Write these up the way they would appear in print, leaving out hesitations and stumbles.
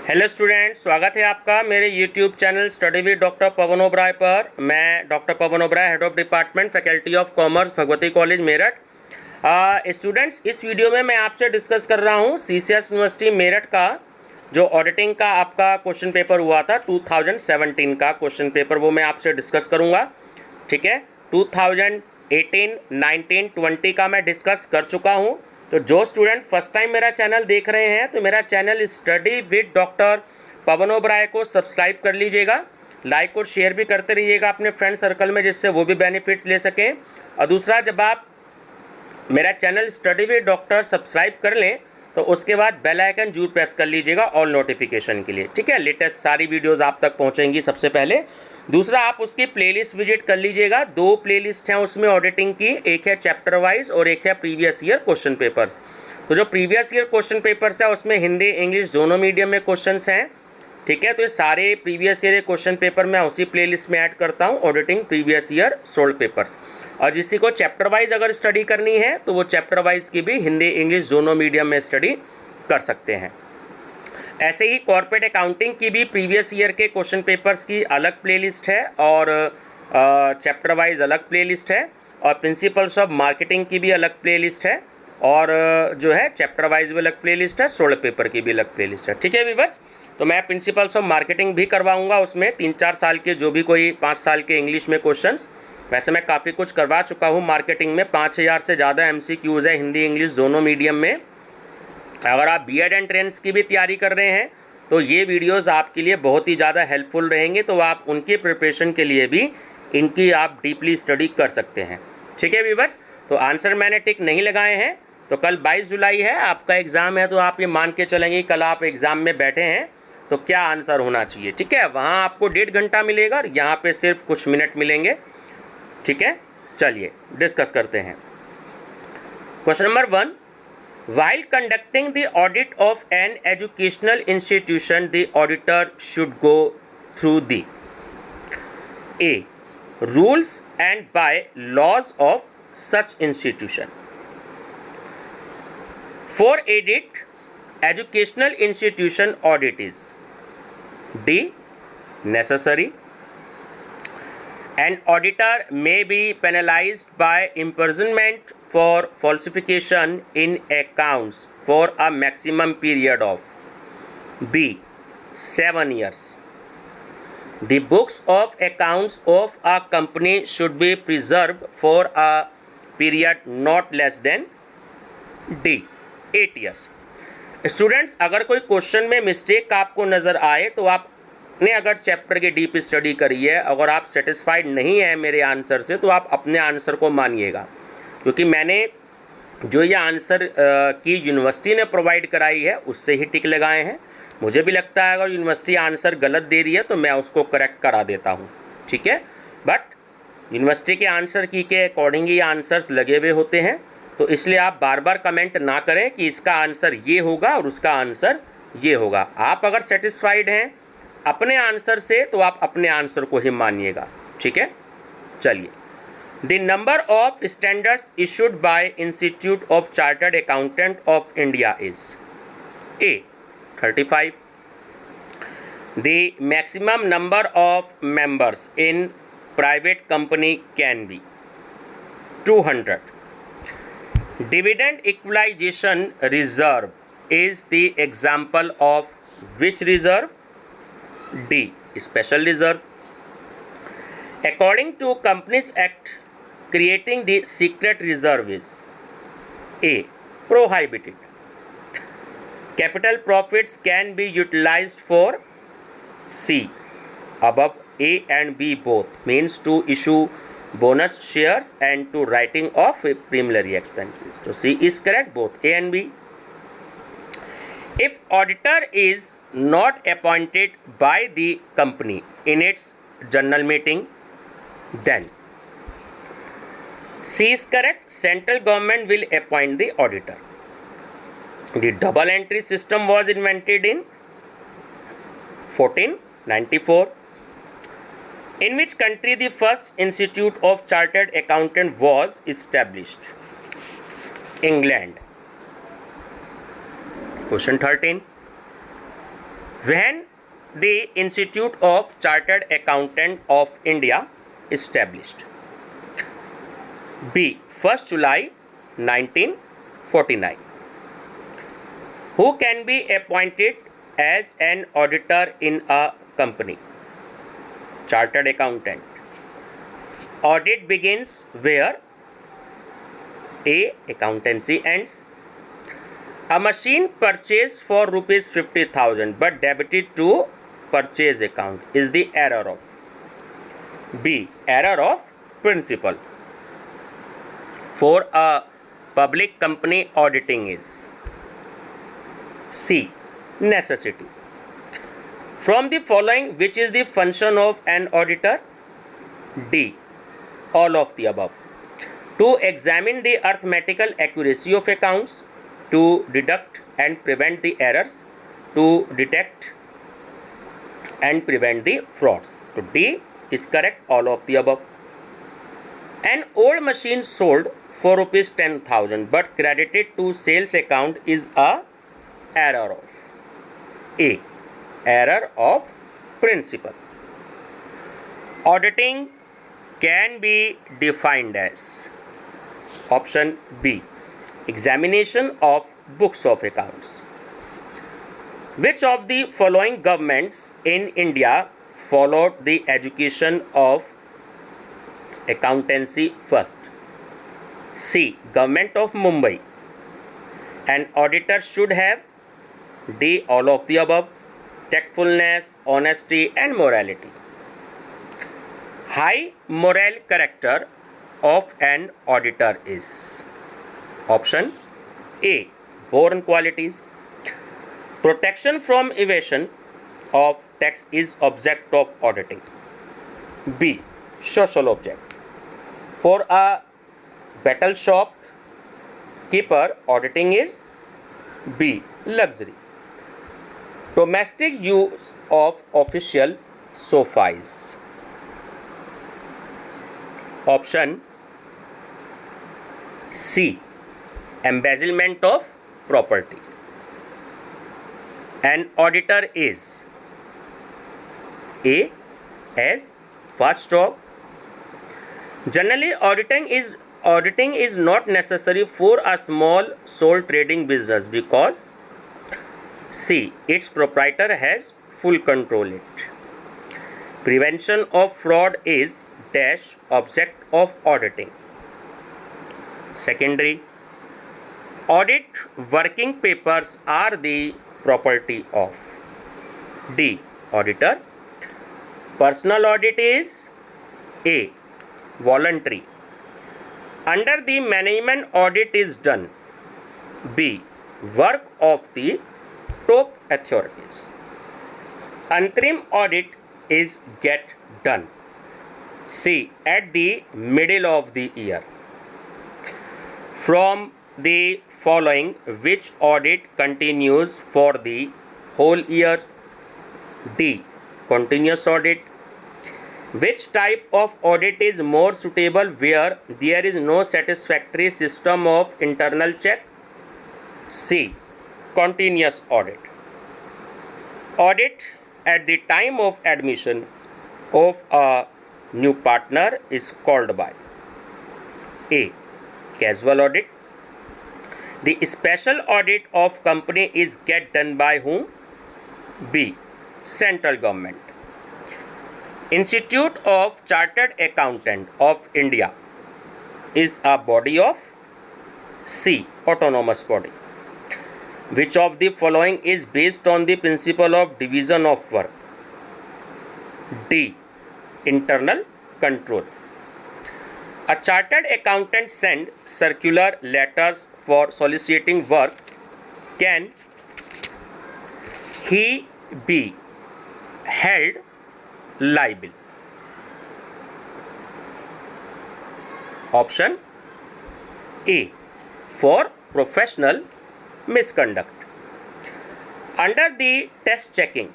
Hello students, स्वागत है आपका मेरे YouTube channel study with doctor Pawan Oberoi पर। मैं doctor Pawan Oberoi, head of department faculty of commerce, Bhagwati college Meerut. Students, इस वीडियो में मैं आपसे डिस्कस कर रहा हूँ सीसीएस यूनिवर्सिटी मेरठ का जो ऑडिटिंग का आपका क्वेश्चन पेपर हुआ था 2017 का क्वेश्चन पेपर, वो मैं आपसे डिस्कस करूँगा। ठीक है, 2018, 19, 20 का मैं डिस्कस कर चुका हूँ। तो जो स्टूडेंट फर्स्ट टाइम मेरा चैनल देख रहे हैं तो मेरा channel study with doctor Pawan Oberoi को सब्सक्राइब कर लीजिएगा, लाइक और शेयर भी करते रहिएगा अपने फ्रेंड सर्कल में, जिससे वो भी बेनिफिट्स ले सकें। और दूसरा, जब आप मेरा channel study with doctor subscribe कर लें तो उसके बाद बेल आइकन जरूर प्रेस कर लीजिएगा ऑल नोटिफिकेशन के लिए। ठीक है, लेटेस्ट सारी वीडियोज़ आप तक पहुँचेंगी सबसे पहले। दूसरा, आप उसकी प्लेलिस्ट विजिट कर लीजिएगा। 2 प्लेलिस्ट हैं उसमें ऑडिटिंग की, एक है चैप्टर वाइज और एक है प्रीवियस ईयर क्वेश्चन पेपर्स। तो जो प्रीवियस ईयर क्वेश्चन पेपर्स है उसमें हिंदी इंग्लिश दोनों मीडियम में क्वेश्चंस हैं। ठीक है, तो ये सारे प्रीवियस ईयर क्वेश्चन पेपर मैं उसी प्लेलिस्ट में ऐड करता हूँ, auditing previous year sold papers. और जिसी को चैप्टर वाइज अगर स्टडी करनी है तो वो चैप्टर वाइज की भी हिंदी इंग्लिश दोनों मीडियम में स्टडी कर सकते हैं। ऐसे ही कॉर्पोरेट अकाउंटिंग की भी प्रीवियस ईयर के क्वेश्चन पेपर्स की अलग प्लेलिस्ट है और चैप्टर वाइज अलग प्लेलिस्ट है, और प्रिंसिपल्स ऑफ मार्केटिंग की भी अलग प्लेलिस्ट है, और जो है चैप्टर वाइज भी अलग प्लेलिस्ट है, सोल्ड पेपर की भी अलग प्लेलिस्ट है। ठीक है व्यूअर्स, तो मैं प्रिंसिपल्स ऑफ मार्केटिंग भी करवाऊंगा उसमें 3-4 साल के, जो भी कोई 5 साल के इंग्लिश में क्वेश्चंस। वैसे मैं काफ़ी कुछ करवा चुका हूँ मार्केटिंग में, 5000 से ज़्यादा MCQs है हिंदी इंग्लिश दोनों मीडियम में। अगर आप बीएड एंट्रेंस की भी तैयारी कर रहे हैं तो ये वीडियोस आपके लिए बहुत ही ज़्यादा हेल्पफुल रहेंगे, तो आप उनकी प्रिपरेशन के लिए भी इनकी आप डीपली स्टडी कर सकते हैं। ठीक है व्यूअर्स, तो आंसर मैंने टिक नहीं लगाए हैं। तो कल 22 जुलाई है, आपका एग्ज़ाम है, तो आप ये मान के चलेंगे कल आप एग्ज़ाम में बैठे हैं तो क्या आंसर होना चाहिए। ठीक है, वहाँ आपको 1.5 घंटा मिलेगा और यहाँ पर सिर्फ कुछ मिनट मिलेंगे। ठीक है, चलिए डिस्कस करते हैं। Question number 1, while conducting the audit of an educational institution, the auditor should go through the A. rules and by laws of such institution. For audit educational institution, audit is D. necessary. An auditor may be penalized by imprisonment for falsification in accounts for a maximum period of B. 7 years. The books of accounts of a company should be preserved for a period not less than D. 8 years. Students, अगर कोई question में mistake आपको नज़र आए तो आपने अगर chapter की डीप स्टडी करी है, अगर आप सेटिस्फाइड नहीं है मेरे आंसर से तो आप अपने आंसर को मानिएगा, क्योंकि मैंने जो ये आंसर की यूनिवर्सिटी ने प्रोवाइड कराई है उससे ही टिक लगाए हैं। मुझे भी लगता है अगर यूनिवर्सिटी आंसर गलत दे रही है तो मैं उसको करेक्ट करा देता हूँ। ठीक है, बट यूनिवर्सिटी के आंसर की के अकॉर्डिंग ही आंसर्स लगे हुए होते हैं, तो इसलिए आप बार बार कमेंट ना करें कि इसका आंसर ये होगा और उसका आंसर ये होगा। आप अगर सेटिस्फाइड हैं अपने आंसर से तो आप अपने आंसर को ही मानिएगा। ठीक है, चलिए। The number of standards issued by institute of chartered accountant of India is A. 35. The maximum number of members in private company can be 200. Dividend equalization reserve is the example of which reserve? D. Special reserve. According to Companies Act, creating the secret reserve is A. prohibited. Capital profits can be utilized for C. above A and B both, means to issue bonus shares and to writing of preliminary expenses. So C is correct, both A and B. If auditor is not appointed by the company in its general meeting, then C is correct, central government will appoint the auditor. The double entry system was invented in 1494. In which country the first institute of chartered accountant was established? England. Question 13. When the Institute of Chartered Accountant of India established? B. 1st July 1949. Who can be appointed as an auditor in a company? Chartered accountant. Audit begins where? A. Accountancy ends. A machine purchased for rupees 50,000 but debited to purchase account is the error of? B. Error of principal. For a public company, auditing is? C. Necessity. From the following, which is the function of an auditor? D. All of the above. To examine the arithmetical accuracy of accounts, to deduct and prevent the errors, to detect and prevent the frauds. So D is correct, all of the above. An old machine sold for rupees 10,000 but credited to sales account is a error of? A. Error of principal. Auditing can be defined as? Option B. Examination of books of accounts. Which of the following governments in India followed the education of accountancy first? C. Government of Mumbai. An auditor should have? D. All of the above. Tactfulness, honesty and morality. High moral character of an auditor is? Option A. Born qualities. Protection from evasion of tax is object of auditing. B. Social object. For a battle shop keeper, auditing is? B. Luxury. Domestic use of official sofas. Option C. Embezzlement of property. An auditor is? A. As watchdog. Generally, auditing is not necessary for a small sole trading business because C. Its proprietor has full control it. Prevention of fraud is dash object of auditing. Secondary. Audit working papers are the property of? D. Auditor. Personal audit is? A. Voluntary. Under the management, audit is done. B. Work of the top authorities. Antrim audit is get done. C. At the middle of the year. From the following, which audit continues for the whole year? D. Continuous audit. Which type of audit is more suitable where there is no satisfactory system of internal check? C. Continuous audit. Audit at the time of admission of a new partner is called by? A. Casual audit. The special audit of company is get done by whom? B. Central government. Institute of Chartered Accountant of India is a body of? C. Autonomous body. Which of the following is based on the principle of division of work? D. Internal control. A chartered accountant send circular letters for soliciting work. Can he be held liable? Option A. For professional misconduct. Under the test checking,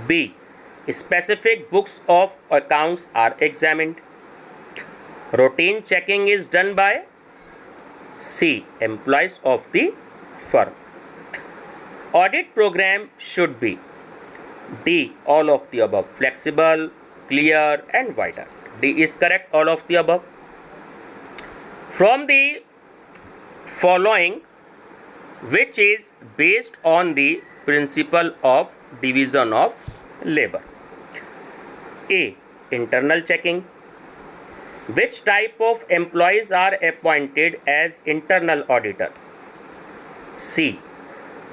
B. Specific books of accounts are examined. Routine checking is done by? C. Employees of the firm. Audit program should be D, all of the above, flexible, clear and wider. D is correct, all of the above. From the following, which is based on the principle of division of labor? A, internal checking. Which type of employees are appointed as internal auditor? C,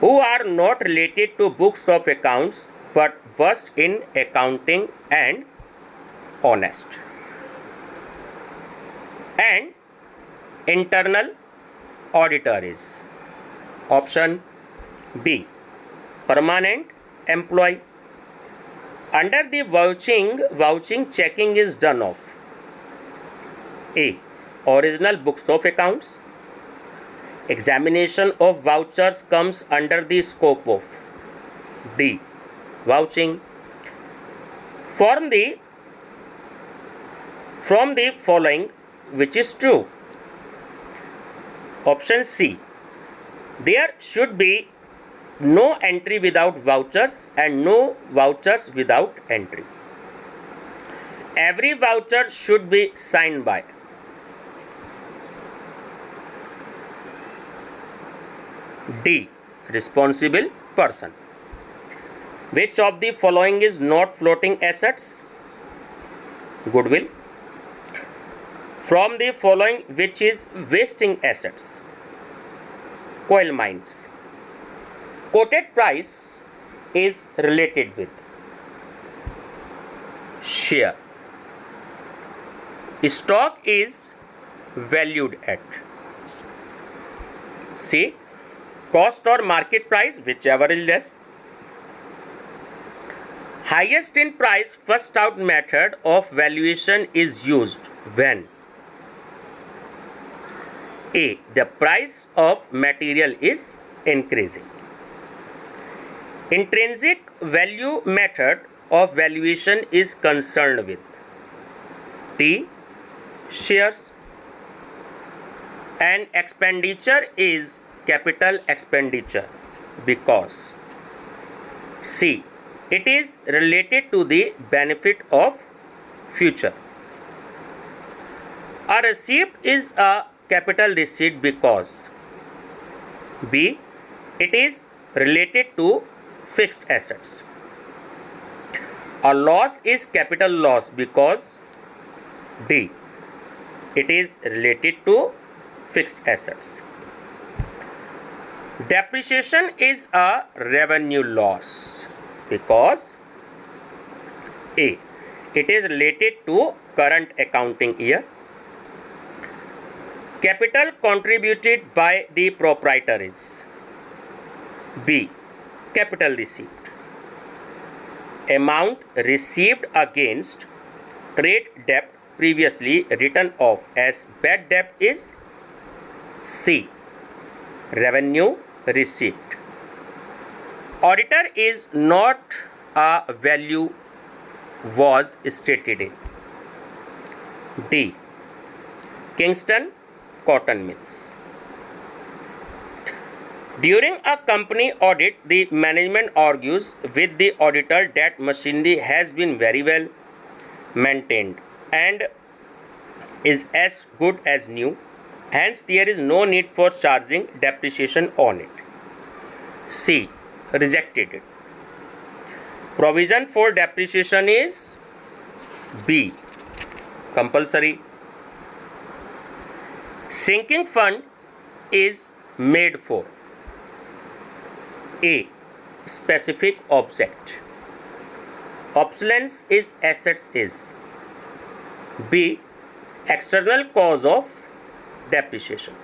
who are not related to books of accounts but versed in accounting and honest. And internal auditor is option B, permanent employee. Under the vouching checking is done of A, original books of accounts. Examination of vouchers comes under the scope of D, vouching. From the following, which is true? Option C, there should be no entry without vouchers and no vouchers without entry. Every voucher should be signed by D, responsible person. Which of the following is not floating assets? Goodwill. From the following, which is wasting assets? Coal mines. Quoted price is related with share. Stock is valued at C, cost or market price, whichever is less. Highest in price first out method of valuation is used when A, the price of material is increasing. Intrinsic value method of valuation is concerned with D, shares. And expenditure is capital expenditure because C, it is related to the benefit of future. A receipt is a capital receipt because B, it is related to fixed assets. A loss is capital loss because D, it is related to fixed assets. Depreciation is a revenue loss because A, it is related to current accounting year. Capital contributed by the proprietor is B, capital receipt. Amount received against trade debt previously written off as bad debt is C, revenue receipt. Auditor is not a value was stated in D, Kingston Cotton Mills. During a company audit, the management argues with the auditor that machinery has been very well maintained and is as good as new. Hence, there is no need for charging depreciation on it. C, rejected it. Provision for depreciation is B, compulsory. Sinking fund is made for A, specific object. Obsolescence is assets is B, external cause of depreciation.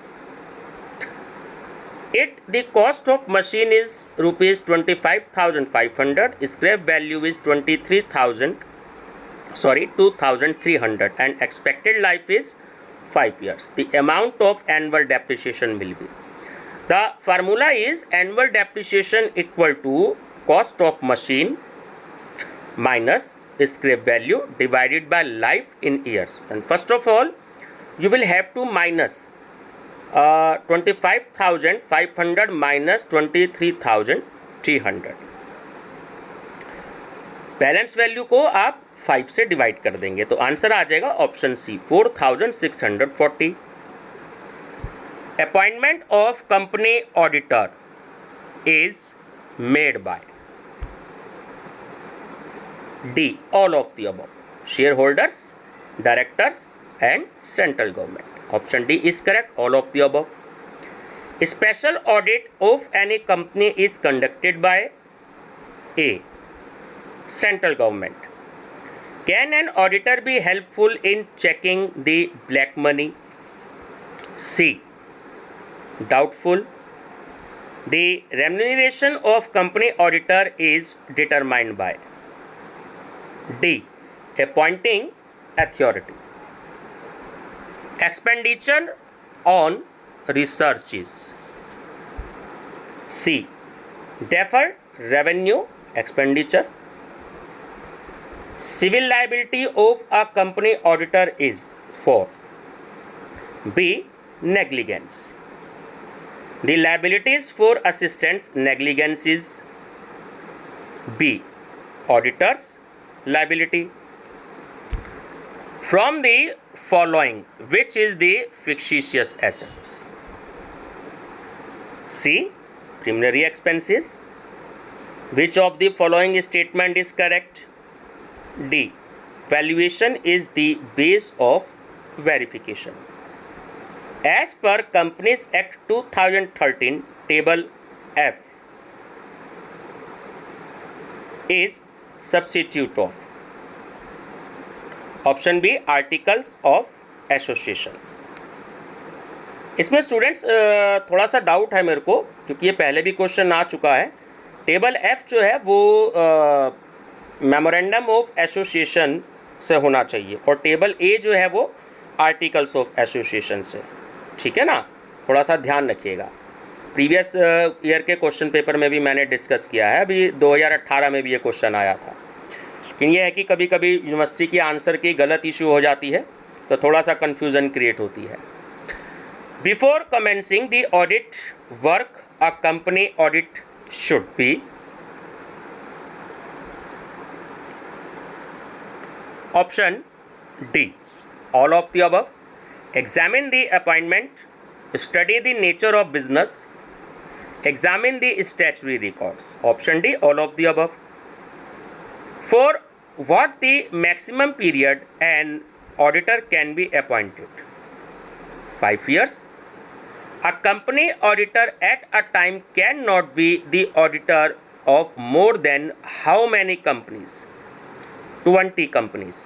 The cost of machine is rupees 25,500, scrap value is 2,300 and expected life is 5 years. The amount of annual depreciation will be. The formula is annual depreciation equal to cost of machine minus scrap value divided by life in years. And first of all, you will have to minus 25,500 minus 23,000. 300। Balance value को आप 5 से divide कर देंगे तो answer आ जाएगा option C 4640। Appointment of company auditor is made by D all of the above, share holders, directors and central government. Option D is correct, all of the above. Special audit of any company is conducted by a central government. Can an auditor be helpful in checking the black money? C. Doubtful. The remuneration of company auditor is determined by D. Appointing authority. Expenditure on research is C. Deferred revenue expenditure. Civil liability of a company auditor is for B. Negligence. The liabilities for assistants negligence is B. Auditor's liability. From the following, which is the fictitious assets? C. Preliminary expenses. Which of the following statement is correct? D. Valuation is the base of verification. As per Companies Act 2013, Table F is substitute of. Option B. Articles of Association. इसमें students थोड़ा सा doubt है मेरे को, क्योंकि ये पहले भी क्वेश्चन आ चुका है। टेबल एफ जो है वो मेमोरेंडम ऑफ एसोसिएशन से होना चाहिए और टेबल ए जो है वो आर्टिकल्स ऑफ एसोसिएशन से, ठीक है ना, थोड़ा सा ध्यान रखिएगा। प्रीवियस ईयर के क्वेश्चन पेपर में भी मैंने डिस्कस किया है, अभी 2018 में भी ये क्वेश्चन आया था। लेकिन ये है कि कभी कभी यूनिवर्सिटी की आंसर की गलत इशू हो जाती है तो थोड़ा सा कन्फ्यूज़न क्रिएट होती है। Before commencing the audit work a company audit should be Option D. All of the above. Examine the appointment. Study the nature of business. Examine the statutory records. Option D. All of the above. For what the maximum period an auditor can be appointed? 5 years. A company auditor at a time cannot be the auditor of more than how many companies? 20 companies.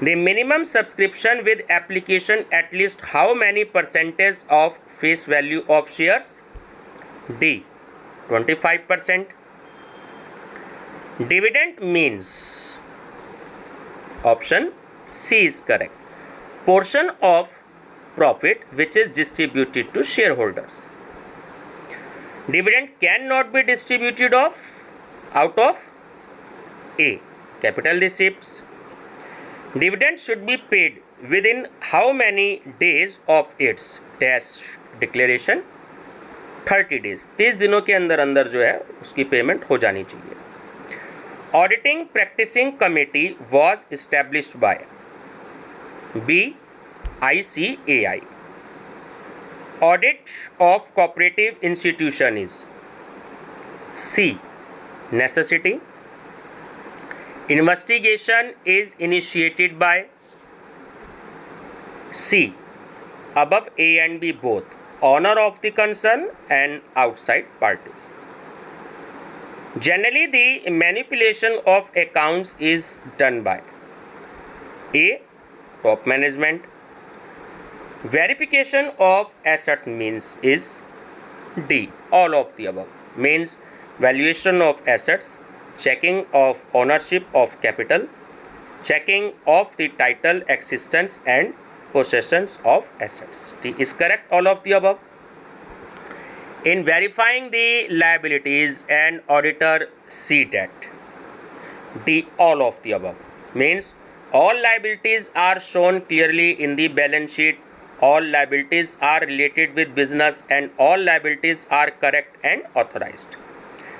The minimum subscription with application at least how many percentage of face value of shares? D. 25%. Dividend means, option C is correct, portion of profit which is distributed to shareholders. Dividend cannot be distributed out of A. Capital receipts. Dividend should be paid within how many days of its tax declaration? 30 days. 30 दिनों के अंदर अंदर जो है उसकी payment हो जानी चाहिए। Auditing Practicing Committee was established by B. ICAI. Audit of cooperative institution is C. Necessity. Investigation is initiated by C. Above A and B both, owner of the concern and outside parties. Generally, the manipulation of accounts is done by A. Top management. Verification of assets means is D. All of the above. Means valuation of assets, checking of ownership of capital, checking of the title, existence and possessions of assets. D is correct, all of the above. In verifying the liabilities, an auditor see that D. All of the above. Means all liabilities are shown clearly in the balance sheet, all liabilities are related with business and all liabilities are correct and authorized.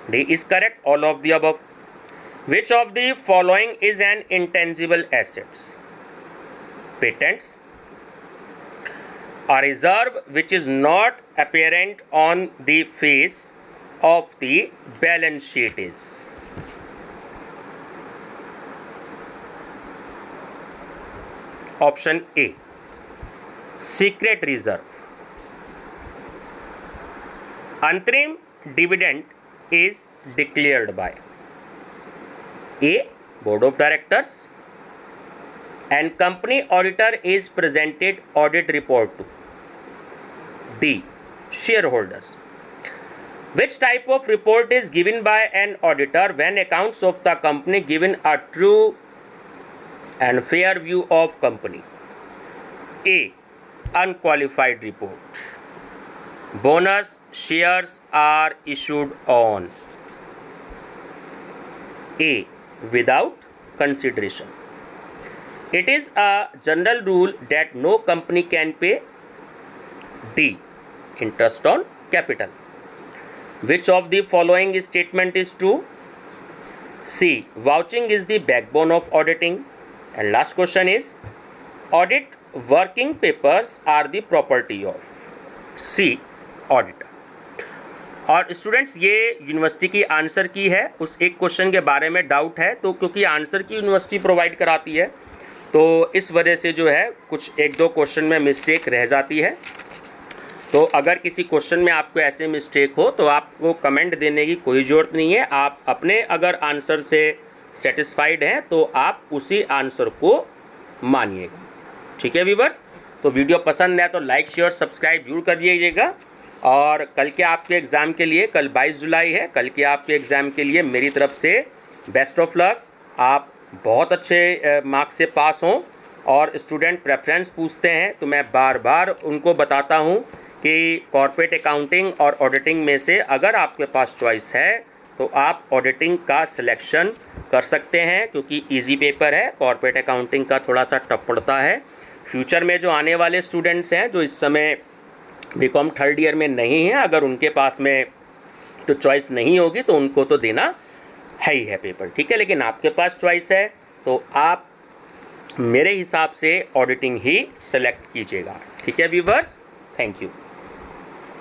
D is correct, all of the above. Which of the following is an intangible assets? Patents. A reserve which is not apparent on the face of the balance sheet is. Option A, secret reserve. Antrim dividend is declared by A, board of directors, and company auditor is presented audit report to. D, shareholders. Which type of report is given by an auditor when accounts of the company given a true and fair view of company? A, unqualified report. Bonus shares are issued on A, without consideration. It is a general rule that no company can pay. D, interest on capital. Which of the following statement is true? C, vouching is the backbone of auditing. And last question is, audit working papers are the property of C, auditor. और students ये university की answer की है, उस एक question के बारे में डाउट है, तो क्योंकि आंसर की यूनिवर्सिटी प्रोवाइड कराती है तो इस वजह से जो है कुछ एक दो क्वेश्चन में मिस्टेक रह जाती है। तो अगर किसी क्वेश्चन में आपको ऐसे मिस्टेक हो तो आपको कमेंट देने की कोई ज़रूरत नहीं है। आप अपने अगर आंसर से सेटिस्फाइड हैं तो आप उसी आंसर को मानिएगा। ठीक है व्यूअर्स, तो वीडियो पसंद है तो लाइक शेयर सब्सक्राइब जरूर कर दीजिएगा। और कल के आपके एग्ज़ाम के लिए, कल 22 जुलाई है, कल के आपके एग्ज़ाम के लिए मेरी तरफ से बेस्ट ऑफ लक। आप बहुत अच्छे मार्क्स से पास हों। और स्टूडेंट प्रेफरेंस पूछते हैं तो मैं बार बार उनको बताता हूं कि कॉर्पोरेट अकाउंटिंग और ऑडिटिंग में से अगर आपके पास चॉइस है तो आप ऑडिटिंग का सिलेक्शन कर सकते हैं, क्योंकि इजी पेपर है। कॉर्पोरेट अकाउंटिंग का थोड़ा सा टफ पड़ता है। फ्यूचर में जो आने वाले स्टूडेंट्स हैं जो इस समय बीकॉम थर्ड ईयर में नहीं हैं, अगर उनके पास में तो चॉइस नहीं होगी तो उनको तो देना है ही है पेपर। ठीक है, लेकिन आपके पास चॉइस है तो आप मेरे हिसाब से ऑडिटिंग ही सेलेक्ट कीजिएगा। ठीक है व्यूअर्स, थैंक यू।